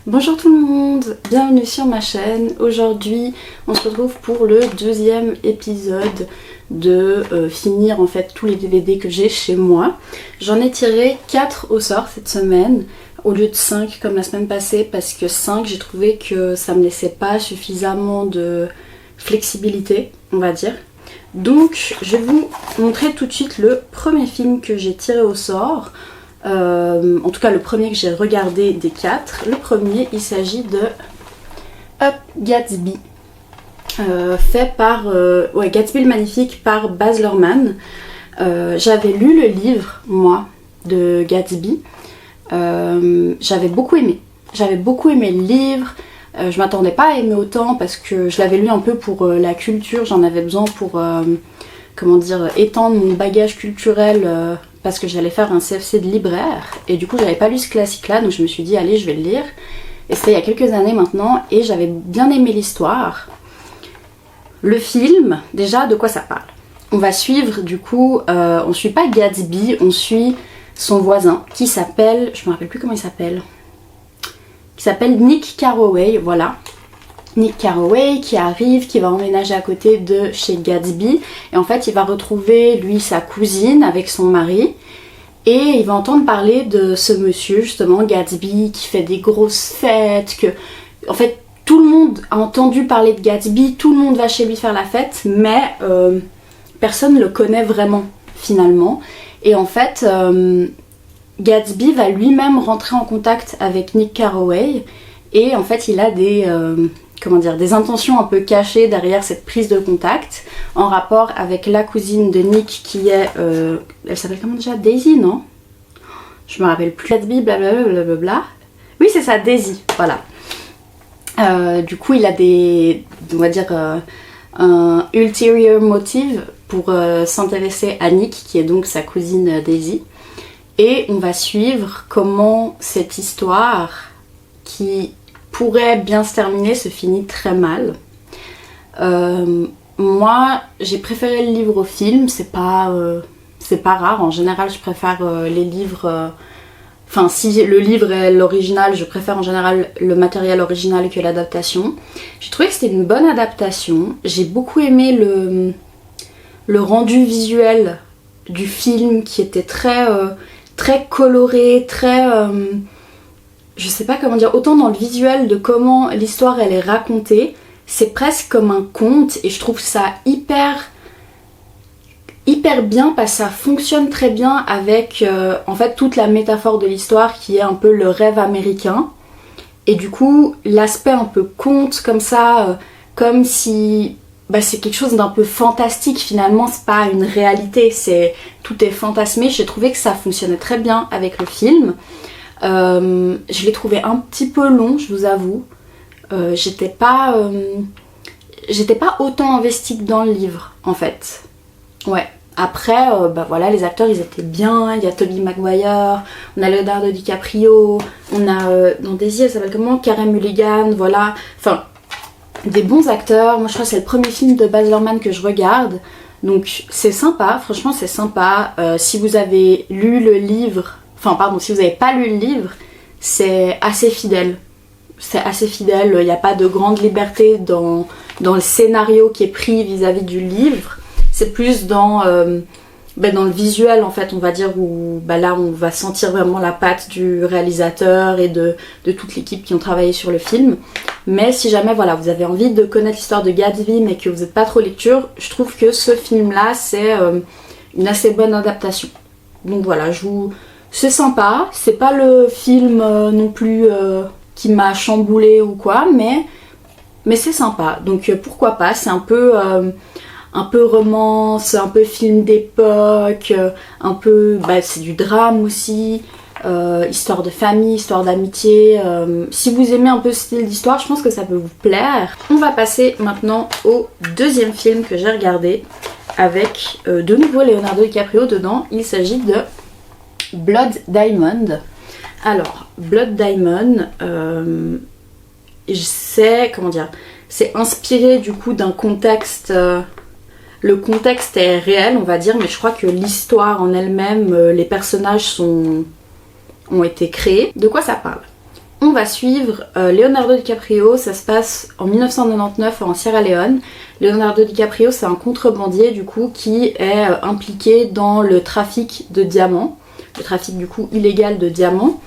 Bonjour tout le monde, bienvenue sur ma chaîne. Aujourd'hui on se retrouve pour le deuxième épisode de finir en fait tous les DVD que j'ai chez moi. J'en ai tiré 4 au sort cette semaine au lieu de 5 comme la semaine passée, parce que 5 j'ai trouvé que ça me laissait pas suffisamment de flexibilité, on va dire. Donc je vais vous montrer tout de suite le premier film que j'ai tiré au sort. En tout cas le premier que j'ai regardé des 4. Le premier, il s'agit de Up Gatsby, fait par Gatsby le Magnifique par Baz Luhrmann. J'avais lu le livre moi de Gatsby. J'avais beaucoup aimé le livre. Je m'attendais pas à aimer autant parce que je l'avais lu un peu pour la culture. J'en avais besoin pour étendre mon bagage culturel, parce que j'allais faire un CFC de libraire et du coup j'avais pas lu ce classique là, donc je me suis dit allez je vais le lire, et c'était il y a quelques années maintenant et j'avais bien aimé l'histoire. Le film, déjà de quoi ça parle? On va suivre du coup, on suit pas Gatsby, on suit son voisin qui s'appelle, je me rappelle plus comment il s'appelle, Nick Carraway, voilà. Nick Carraway qui arrive, qui va emménager à côté de chez Gatsby, et en fait il va retrouver lui sa cousine avec son mari, et il va entendre parler de ce monsieur justement Gatsby qui fait des grosses fêtes, que en fait tout le monde a entendu parler de Gatsby, tout le monde va chez lui faire la fête, mais personne ne le connaît vraiment finalement. Et en fait Gatsby va lui-même rentrer en contact avec Nick Carraway, et en fait il a des intentions un peu cachées derrière cette prise de contact, en rapport avec la cousine de Nick qui est, elle s'appelle comment déjà? Daisy, non? Je me rappelle plus. Gatsby, blablabla. Oui c'est ça, Daisy, voilà. Du coup il a des, on va dire, un ulterior motive pour s'intéresser à Nick qui est donc sa cousine Daisy. Et on va suivre comment cette histoire qui pourrait bien se terminer se finit très mal. Moi j'ai préféré le livre au film, c'est pas rare, en général je préfère les livres, si le livre est l'original, je préfère en général le matériel original que l'adaptation. J'ai trouvé que c'était une bonne adaptation, j'ai beaucoup aimé le rendu visuel du film qui était très coloré, très je sais pas comment dire, autant dans le visuel de comment l'histoire elle est racontée, c'est presque comme un conte, et je trouve ça hyper bien parce que ça fonctionne très bien avec en fait toute la métaphore de l'histoire qui est un peu le rêve américain, et du coup l'aspect un peu conte comme ça, comme si c'est quelque chose d'un peu fantastique, finalement c'est pas une réalité, tout est fantasmé. J'ai trouvé que ça fonctionnait très bien avec le film. Je l'ai trouvé un petit peu long, je vous avoue. J'étais pas autant investie que dans le livre en fait. Ouais. Après, voilà, les acteurs ils étaient bien. Il y a Tobey Maguire, on a Leonardo DiCaprio, on a dans Daisy, elle s'appelle comment, Carey Mulligan, voilà. Enfin, des bons acteurs. Moi je crois que c'est le premier film de Baz Luhrmann que je regarde. Donc c'est sympa, franchement c'est sympa. Si vous avez lu le livre, si vous n'avez pas lu le livre, c'est assez fidèle. Il n'y a pas de grande liberté dans le scénario qui est pris vis-à-vis du livre. C'est plus dans le visuel en fait, on va dire, où là on va sentir vraiment la patte du réalisateur et de toute l'équipe qui ont travaillé sur le film. Mais si jamais voilà, vous avez envie de connaître l'histoire de Gatsby mais que vous n'êtes pas trop lecture, je trouve que ce film là c'est une assez bonne adaptation. Donc voilà, c'est sympa, c'est pas le film non plus qui m'a chamboulé ou quoi, mais c'est sympa, donc pourquoi pas. C'est un peu romance, un peu film d'époque, un peu, c'est du drame aussi, histoire de famille, histoire d'amitié. Si vous aimez un peu ce style d'histoire, je pense que ça peut vous plaire. On va passer maintenant au deuxième film que j'ai regardé, avec de nouveau Leonardo DiCaprio dedans. Il s'agit de Blood Diamond. Alors, Blood Diamond, c'est inspiré du coup d'un contexte Le contexte est réel, on va dire, mais je crois que l'histoire en elle-même, les personnages ont été créés. De quoi ça parle? On va suivre Leonardo DiCaprio, ça se passe en 1999 en Sierra Leone. Leonardo DiCaprio, c'est un contrebandier du coup qui est impliqué dans le trafic de diamants, le trafic du coup illégal de diamants.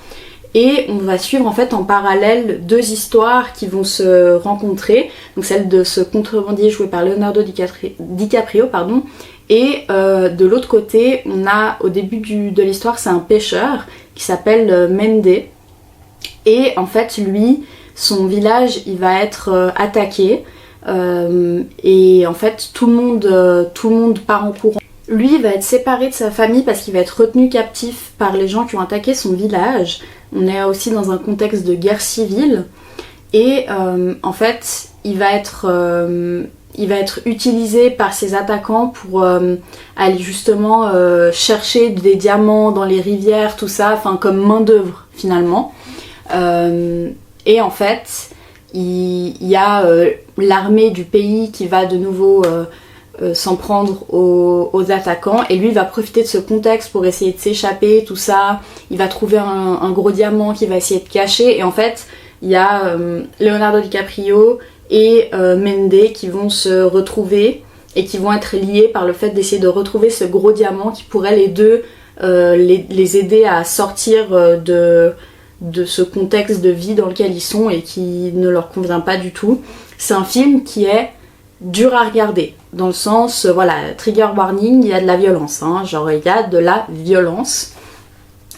Et on va suivre en fait en parallèle deux histoires qui vont se rencontrer. Donc celle de ce contrebandier joué par Leonardo DiCaprio, et de l'autre côté, on a au début de l'histoire, c'est un pêcheur qui s'appelle Mende. Et en fait, lui, son village, il va être attaqué. Et en fait, tout le monde part en courant. Lui, il va être séparé de sa famille parce qu'il va être retenu captif par les gens qui ont attaqué son village. On est aussi dans un contexte de guerre civile. Et en fait, il va être utilisé par ces attaquants pour aller justement chercher des diamants dans les rivières, tout ça, enfin comme main d'œuvre finalement. Et en fait, il y a l'armée du pays qui va de nouveau s'en prendre aux attaquants, et lui il va profiter de ce contexte pour essayer de s'échapper, tout ça. Il va trouver un gros diamant qu'il va essayer de cacher, et en fait il y a Leonardo DiCaprio et Mende qui vont se retrouver et qui vont être liés par le fait d'essayer de retrouver ce gros diamant qui pourrait les deux les aider à sortir de ce contexte de vie dans lequel ils sont et qui ne leur convient pas du tout. C'est un film qui est dur à regarder, dans le sens, voilà, trigger warning, il y a de la violence, hein, genre il y a de la violence,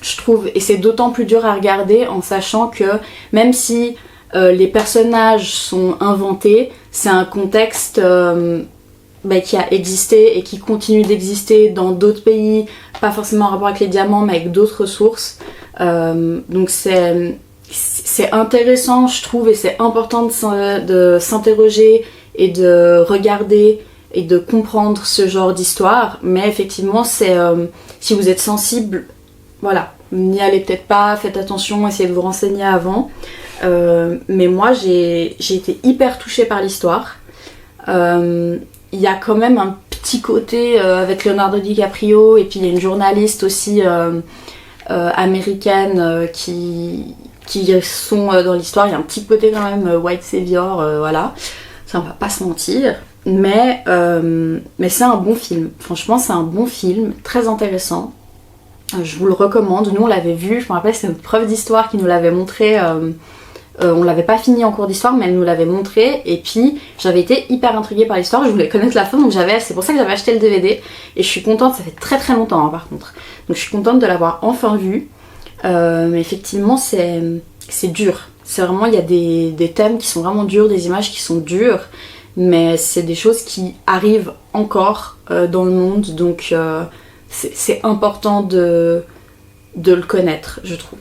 je trouve, et c'est d'autant plus dur à regarder en sachant que même si les personnages sont inventés, c'est un contexte qui a existé et qui continue d'exister dans d'autres pays, pas forcément en rapport avec les diamants, mais avec d'autres sources. Donc c'est intéressant, je trouve, et c'est important de s'interroger et de regarder et de comprendre ce genre d'histoire. Mais effectivement, si vous êtes sensible, voilà, n'y allez peut-être pas, faites attention, essayez de vous renseigner avant. Mais moi, j'ai été hyper touchée par l'histoire. Il y a quand même un petit côté avec Leonardo DiCaprio, et puis il y a une journaliste aussi américaine qui sont dans l'histoire. Il y a un petit côté quand même white savior, voilà, ça on va pas se mentir, mais c'est un bon film. Franchement, c'est un bon film, très intéressant. Je vous le recommande. Nous on l'avait vu, je me rappelle, c'est notre prof d'histoire qui nous l'avait montré. On l'avait pas fini en cours d'histoire, mais elle nous l'avait montré, et puis j'avais été hyper intriguée par l'histoire, je voulais connaître la fin, donc c'est pour ça que j'avais acheté le DVD, et je suis contente, ça fait très très longtemps hein, par contre, donc je suis contente de l'avoir enfin vu. Mais effectivement c'est dur, c'est vraiment, il y a des thèmes qui sont vraiment durs, des images qui sont dures, mais c'est des choses qui arrivent encore dans le monde, donc c'est important de le connaître, je trouve.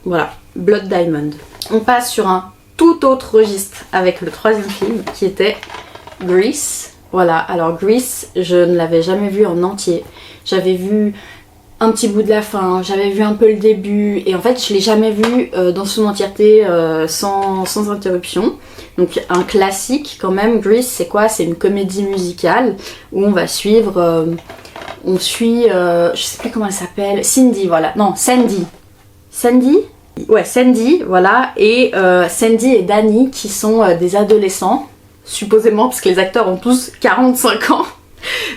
Voilà, Blood Diamond. On passe sur un tout autre registre avec le troisième film qui était Grease. Voilà, alors Grease, je ne l'avais jamais vu en entier. J'avais vu un petit bout de la fin, j'avais vu un peu le début, et en fait je l'ai jamais vu dans son entièreté sans interruption. Donc un classique quand même. Grease, c'est quoi? C'est une comédie musicale où on va suivre... on suit... je sais plus comment elle s'appelle... Cindy, voilà. Non, Sandy. Sandy ? Ouais, Sandy, voilà, et Sandy et Danny qui sont des adolescents, supposément, parce que les acteurs ont tous 45 ans,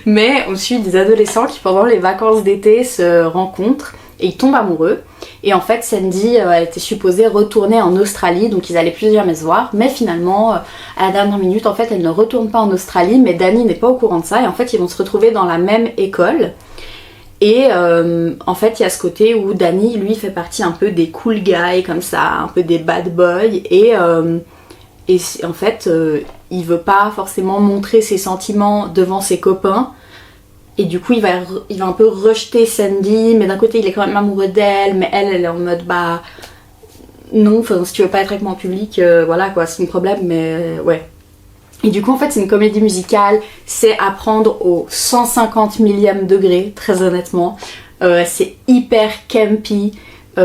mais on suit des adolescents qui pendant les vacances d'été se rencontrent et ils tombent amoureux. Et en fait, Sandy elle était supposée retourner en Australie, donc ils allaient plus jamais se voir, mais finalement, à la dernière minute, en fait, elle ne retourne pas en Australie, mais Danny n'est pas au courant de ça, et en fait, ils vont se retrouver dans la même école. Et en fait, il y a ce côté où Danny, lui, fait partie un peu des cool guys, comme ça, un peu des bad boys. Et en fait, il veut pas forcément montrer ses sentiments devant ses copains. Et du coup, il va un peu rejeter Sandy, mais d'un côté, il est quand même amoureux d'elle, mais elle est en mode, bah... Non, si tu veux pas être avec moi en public, voilà quoi, c'est mon problème, mais ouais. Et du coup, en fait, c'est une comédie musicale, c'est à prendre au 150 millième degré, très honnêtement. C'est hyper campy,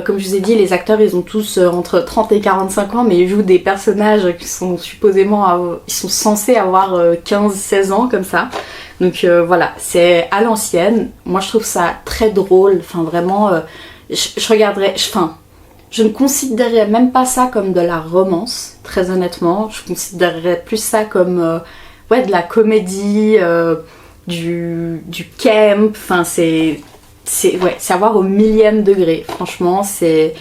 Comme je vous ai dit, les acteurs ils ont tous entre 30 et 45 ans, mais ils jouent des personnages qui sont ils sont censés avoir 15-16 ans comme ça. Donc voilà, c'est à l'ancienne. Moi je trouve ça très drôle, enfin vraiment, je regarderais, je ne considérerais même pas ça comme de la romance, très honnêtement. Je considérerais plus ça comme de la comédie, du camp, enfin c'est à voir au millième degré. Franchement, c'est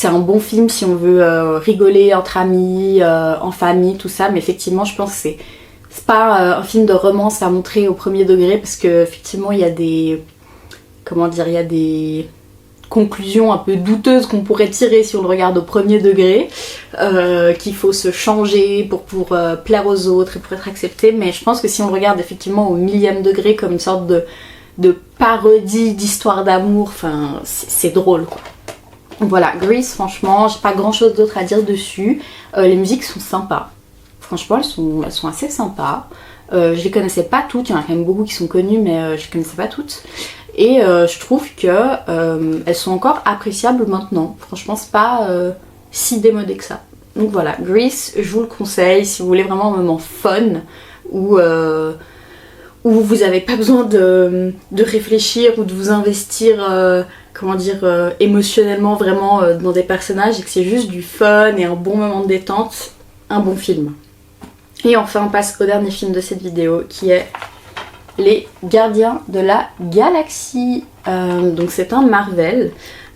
un bon film si on veut rigoler entre amis, en famille, tout ça. Mais effectivement, je pense que c'est pas un film de romance à montrer au premier degré parce que effectivement, il y a des conclusions un peu douteuses qu'on pourrait tirer si on le regarde au premier degré, qu'il faut se changer pour plaire aux autres et pour être accepté. Mais je pense que si on le regarde effectivement au millième degré comme une sorte de parodie d'histoire d'amour, enfin c'est drôle quoi. Voilà, Grease, franchement, j'ai pas grand chose d'autre à dire dessus. Les musiques sont sympas. Franchement, elles sont assez sympas. Je les connaissais pas toutes, il y en a quand même beaucoup qui sont connues, mais je les connaissais pas toutes. Et je trouve que elles sont encore appréciables maintenant. Franchement, c'est pas si démodé que ça. Donc voilà, Grease, je vous le conseille si vous voulez vraiment un moment fun où vous n'avez pas besoin de réfléchir ou de vous investir émotionnellement vraiment dans des personnages et que c'est juste du fun et un bon moment de détente, un bon film. Et enfin on passe au dernier film de cette vidéo qui est Les Gardiens de la Galaxie. Donc c'est un Marvel.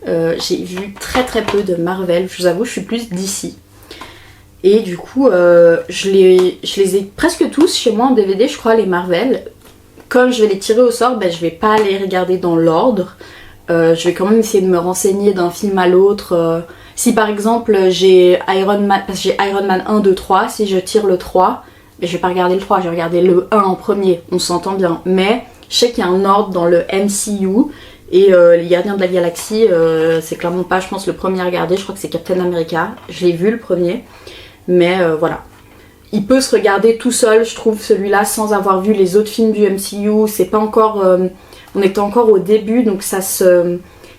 J'ai vu très peu de Marvel, je vous avoue je suis plus d'ici. Et du coup je les ai presque tous chez moi en DVD je crois, les Marvel. Comme je vais les tirer au sort, je vais pas les regarder dans l'ordre. Je vais quand même essayer de me renseigner d'un film à l'autre. Si par exemple j'ai Iron Man, parce que j'ai Iron Man 1, 2, 3, si je tire le 3, je vais pas regarder le 3, je vais regarder le 1 en premier, on s'entend bien. Mais je sais qu'il y a un ordre dans le MCU et les Gardiens de la Galaxie, c'est clairement pas, je pense, le premier à regarder, je crois que c'est Captain America. Je l'ai vu le premier, mais voilà. Il peut se regarder tout seul, je trouve, celui-là, sans avoir vu les autres films du MCU. C'est pas encore... on est encore au début, donc ça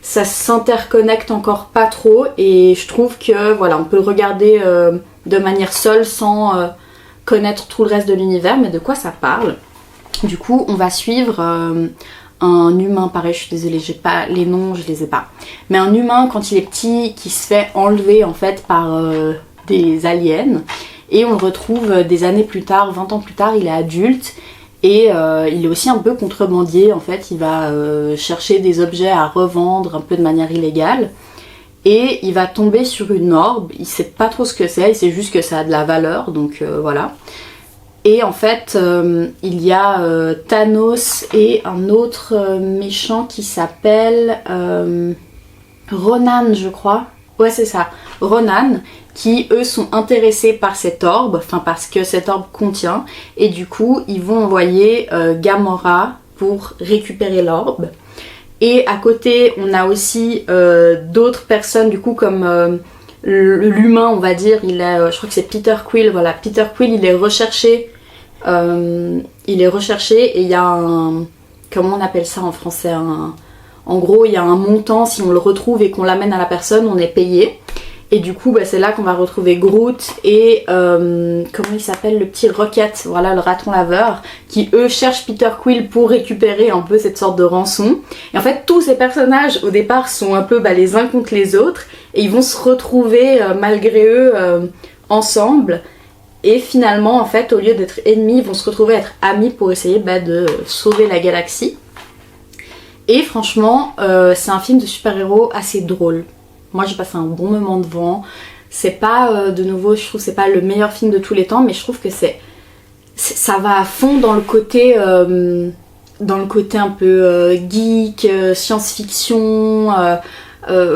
s'interconnecte encore pas trop. Et je trouve que, voilà, on peut le regarder de manière seule, sans connaître tout le reste de l'univers. Mais de quoi ça parle? Du coup, on va suivre un humain, pareil, je suis désolée, j'ai pas les noms, je les ai pas. Mais un humain, quand il est petit, qui se fait enlever, en fait, par des aliens. Et on le retrouve des années plus tard, 20 ans plus tard, il est adulte et il est aussi un peu contrebandier. En fait, il va chercher des objets à revendre un peu de manière illégale et il va tomber sur une orbe. Il sait pas trop ce que c'est, il sait juste que ça a de la valeur, donc voilà. Et en fait, il y a Thanos et un autre méchant qui s'appelle Ronan, je crois. Ouais, c'est ça, Ronan, qui eux sont intéressés par cette orbe, enfin parce que cette orbe contient, et du coup ils vont envoyer Gamora pour récupérer l'orbe. Et à côté on a aussi d'autres personnes du coup comme l'humain on va dire, je crois que c'est Peter Quill, voilà, Peter Quill il est recherché et il y a un, comment on appelle ça en français, en gros il y a un montant, si on le retrouve et qu'on l'amène à la personne on est payé. Et du coup c'est là qu'on va retrouver Groot et comment il s'appelle, le petit Rocket, voilà, le raton laveur, qui eux cherchent Peter Quill pour récupérer un peu cette sorte de rançon. Et en fait tous ces personnages au départ sont un peu les uns contre les autres et ils vont se retrouver malgré eux ensemble. Et finalement en fait au lieu d'être ennemis ils vont se retrouver être amis pour essayer de sauver la galaxie. Et franchement c'est un film de super-héros assez drôle. Moi j'ai passé un bon moment devant. C'est pas, de nouveau, je trouve que c'est pas le meilleur film de tous les temps, mais je trouve que ça va à fond dans le côté un peu geek, science-fiction,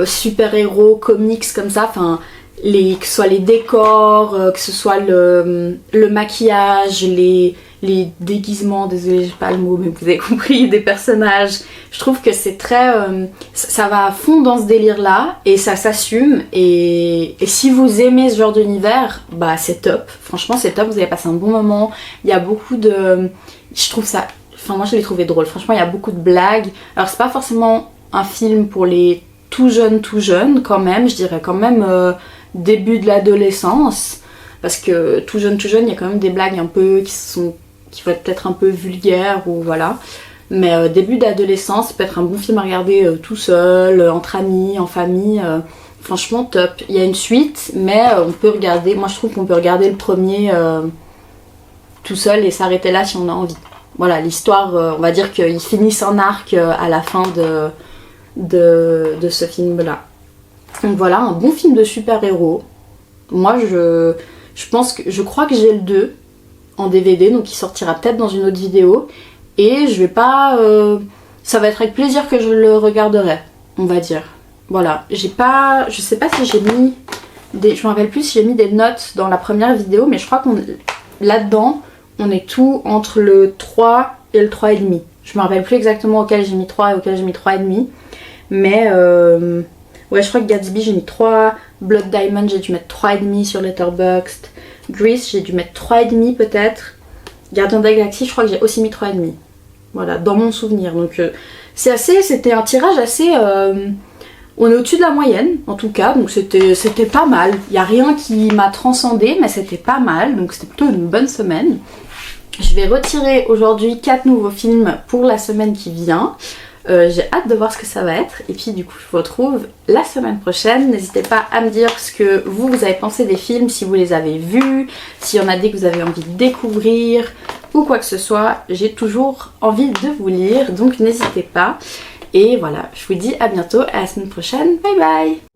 super-héros, comics comme ça. Enfin, que ce soit les décors, que ce soit le maquillage, les déguisements, désolé j'ai pas le mot mais vous avez compris, des personnages. Je trouve que c'est très... ça va à fond dans ce délire là et ça s'assume et si vous aimez ce genre d'univers, c'est top. Franchement c'est top, vous allez passer un bon moment. Il y a beaucoup de... Je trouve ça... Enfin moi je l'ai trouvé drôle, franchement il y a beaucoup de blagues. Alors c'est pas forcément un film pour tout jeune quand même, je dirais quand même début de l'adolescence, parce que tout jeune, il y a quand même des blagues un peu qui vont être peut-être un peu vulgaires ou voilà. Mais début d'adolescence, ça peut être un bon film à regarder tout seul, entre amis, en famille. Franchement top. Il y a une suite, mais on peut regarder, moi je trouve qu'on peut regarder le premier tout seul et s'arrêter là si on a envie. Voilà, l'histoire, on va dire qu'ils finissent en arc à la fin de ce film-là. Donc voilà, un bon film de super-héros. Moi, je crois que j'ai le 2 en DVD, donc il sortira peut-être dans une autre vidéo. Et je vais pas... ça va être avec plaisir que je le regarderai, on va dire. Voilà, je sais pas si j'ai mis... je me rappelle plus si j'ai mis des notes dans la première vidéo, mais je crois qu'on... Là-dedans, on est tout entre le 3 et le 3,5. Je me rappelle plus exactement auquel j'ai mis 3 et auquel j'ai mis 3,5. Mais ouais, je crois que Gatsby j'ai mis 3. Blood Diamond j'ai dû mettre 3,5 sur Letterboxd. Grease j'ai dû mettre 3,5 peut-être. Gardien de la Galaxie je crois que j'ai aussi mis 3,5. Voilà, dans mon souvenir. Donc c'était un tirage assez... on est au-dessus de la moyenne en tout cas, donc c'était pas mal. Il n'y a rien qui m'a transcendé, mais c'était pas mal, donc c'était plutôt une bonne semaine. Je vais retirer aujourd'hui 4 nouveaux films pour la semaine qui vient. J'ai hâte de voir ce que ça va être. Et puis du coup je vous retrouve la semaine prochaine. N'hésitez pas à me dire ce que vous avez pensé des films, si vous les avez vus, s'il y en a des que vous avez envie de découvrir ou quoi que ce soit. J'ai toujours envie de vous lire, donc n'hésitez pas. Et voilà, je vous dis à bientôt, à la semaine prochaine. Bye bye!